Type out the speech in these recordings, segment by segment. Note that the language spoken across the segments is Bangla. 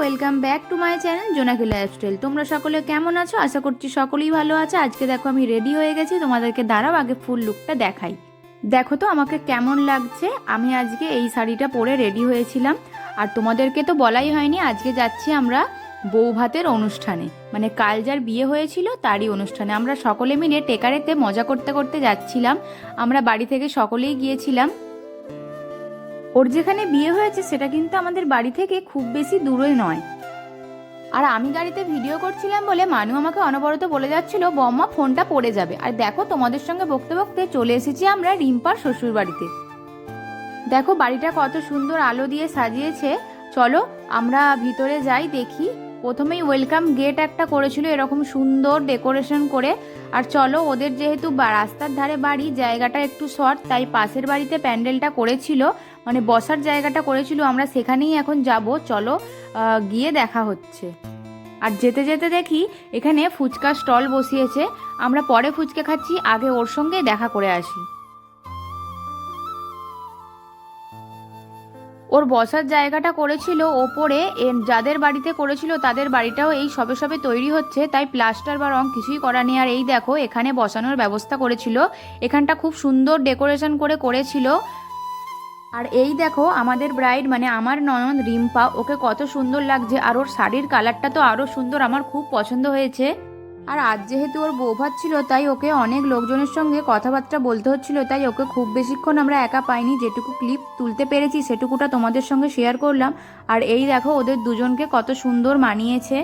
Welcome back to my channel জোনাকি লাইফস্টাইল। তোমরা সকলে কেমন আছো? আশা করছি সকলেই ভালো আছে। আজকে দেখো আমি রেডি হয়ে গেছি, তোমাদেরকে দাঁড়াও আগে ফুল লুকটা দেখাই। দেখো তো আমাকে কেমন লাগছে। আমি আজকে এই শাড়িটা পরে রেডি হয়েছিলাম, আর তোমাদেরকে তো বলাই হয়নি আজকে যাচ্ছি আমরা বৌভাতের অনুষ্ঠানে, মানে কাল যার বিয়ে হয়েছিল তারই অনুষ্ঠানে। আমরা সকলে মিলে টেকারেতে মজা করতে করতে যাচ্ছিলাম। আমরা বাড়ি থেকে সকলেই গিয়েছিলাম। ওর যেখানে বিয়ে হয়েছে সেটা কিন্তু আমাদের বাড়ি থেকে খুব বেশি দূরে নয়। আর আমি গাড়িতে ভিডিও করছিলাম বলে মানু আমাকে অনবরত বলে যাচ্ছিল বম্মা ফোনটা পড়ে যাবে। আর দেখো তোমাদের সঙ্গে বকতে বকতে চলে এসেছি আমরা রিম্পার শ্বশুর বাড়িতে। দেখো বাড়িটা কত সুন্দর আলো দিয়ে সাজিয়েছে। চলো আমরা ভিতরে যাই দেখি। প্রথমেই ওয়েলকাম গেট একটা করেছিল এরকম সুন্দর ডেকোরেশন করে। আর চলো, ওদের যেহেতু রাস্তার ধারে বাড়ি, জায়গাটা একটু শর্ট, তাই পাশের বাড়িতে প্যান্ডেলটা করেছিল, মানে বসার জায়গাটা করেছিল। আমরা সেখানেই এখন যাব। চলো গিয়ে দেখা হচ্ছে। আর যেতে যেতে দেখি এখানে ফুচকা স্টল বসিয়েছে। আমরা পরে ফুচকা খাচ্ছি, আগে ওর সঙ্গে দেখা করে আসি। ওর বসার জায়গাটা করেছিল ওপরে, যাদের বাড়িতে করেছিল তাদের বাড়িটাও এই সবে সবে তৈরি হচ্ছে, তাই প্লাস্টার বা রং কিছুই করা নেই। আর এই দেখো এখানে বসানোর ব্যবস্থা করেছিল, এখানটা খুব সুন্দর ডেকোরেশন করেছিল। আর এই দেখো আমাদের ব্রাইড মানে আমার ননদ রিম্পা, ওকে কত সুন্দর লাগছে। আর ওর শাড়ির কালারটা তো আরও সুন্দর, আমার খুব পছন্দ হয়েছে। আর আজ যেহেতু ওর বৌভাত ছিল তাই ওকে অনেক লোকজনের সঙ্গে কথাবার্তা বলতে হচ্ছিল, তাই ওকে খুব বেশিক্ষণ আমরা একা পাইনি। যেটুকু ক্লিপ তুলতে পেরেছি সেটুকুটা তোমাদের সঙ্গে শেয়ার করলাম। আর এই দেখো ওদের দুজনকে কত সুন্দর মানিয়েছে।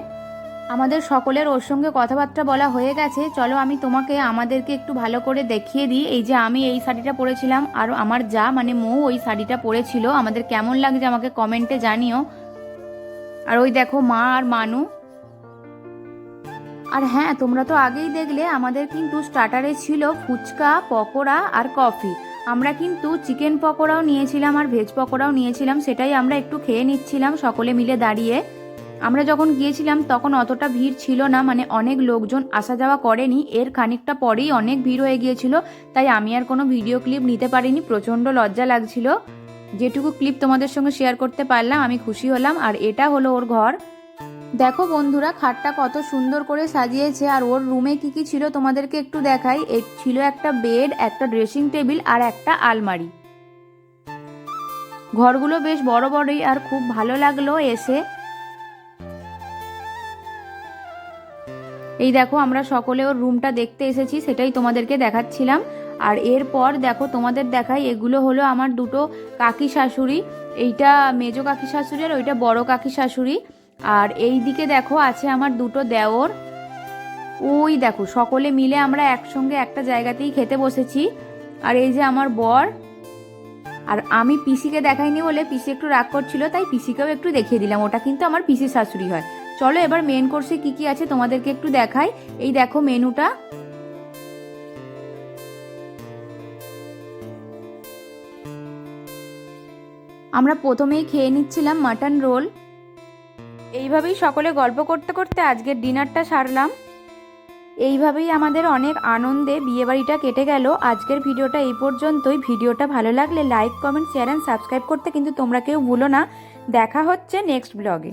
আমাদের সকলের ওর সঙ্গে কথাবার্তা বলা হয়ে গেছে। চলো আমি তোমাকে আমাদেরকে একটু ভালো করে দেখিয়ে দিই। এই যে আমি এই শাড়িটা পরেছিলাম, আর আমার যা মানে মৌ ওই শাড়িটা পরেছিল। আমাদের কেমন লাগছে আমাকে কমেন্টে জানিও। আর ওই দেখো মা আর মানু। আর হ্যাঁ, তোমরা তো আগেই দেখলে আমাদের কিন্তু স্টার্টারে ছিল ফুচকা, পকোড়া আর কফি। আমরা কিন্তু চিকেন পকোড়াও নিয়েছিলাম আর ভেজ পকোড়াও নিয়েছিলাম, সেটাই আমরা একটু খেয়ে নিচ্ছিলাম সকলে মিলে দাঁড়িয়ে। আমরা যখন গিয়েছিলাম তখন অতটা ভিড় ছিল না, মানে অনেক লোকজন আসা যাওয়া করেনি। এর খানিকটা পরেই অনেক ভিড় হয়ে গিয়েছিল, তাই আমি আর কোনো ভিডিও ক্লিপ নিতে পারিনি। প্রচণ্ড লজ্জা লাগছিল। যেটুকু ক্লিপ তোমাদের সঙ্গে শেয়ার করতে পারলাম আমি খুশি হলাম। আর এটা হলো ওর ঘর। দেখো বন্ধুরা খাটটা কত সুন্দর করে সাজিয়েছে। আর ওর রুমে কি কি ছিল তোমাদেরকে একটু দেখাই। ছিল একটা বেড, একটা ড্রেসিং টেবিল আর একটা আলমারি। ঘরগুলো বেশ বড় বড়ই আর খুব ভালো লাগলো এসে। এই দেখো আমরা সকলে ওর রুমটা দেখতে এসেছি, সেটাই তোমাদেরকে দেখাচ্ছিলাম। আর এরপর দেখো তোমাদের দেখাই, এগুলো হলো আমার দুটো কাকি শাশুড়ি। এইটা মেজো কাকি শাশুড়ি আর ওইটা বড় কাকি শাশুড়ি। আর এই দিকে দেখো আছে আমার দুটো দেওর। ওই দেখো সকলে মিলে আমরা একসঙ্গে একটা জায়গাতেই খেতে বসেছি। আর এই যে আমার বর। আর আমি পিসিকে দেখাইনি বলে পিসি একটু রাগ করছিল, তাই পিসিকেও একটু দেখিয়ে দিলাম। ওটা কিন্তু আমার পিসির শাশুড়ি হয়। চলো এবার মেন কোর্সে কি কি আছে তোমাদেরকে একটু দেখাই। এই দেখো মেনুটা। আমরা প্রথমেই খেয়ে নিচ্ছিলাম মাটন রোল। এইভাবেই সকলে গল্প করতে করতে আজকের ডিনারটা সারলাম। এইভাবেই আমাদের অনেক আনন্দে বিয়েবাড়িটা কেটে গেল। আজকের ভিডিওটা এই পর্যন্তই। ভিডিওটা ভালো লাগলে like, comment, share and subscribe করতে কিন্তু তোমরা কেউ ভুলো না। দেখা হচ্ছে নেক্সট ব্লগে।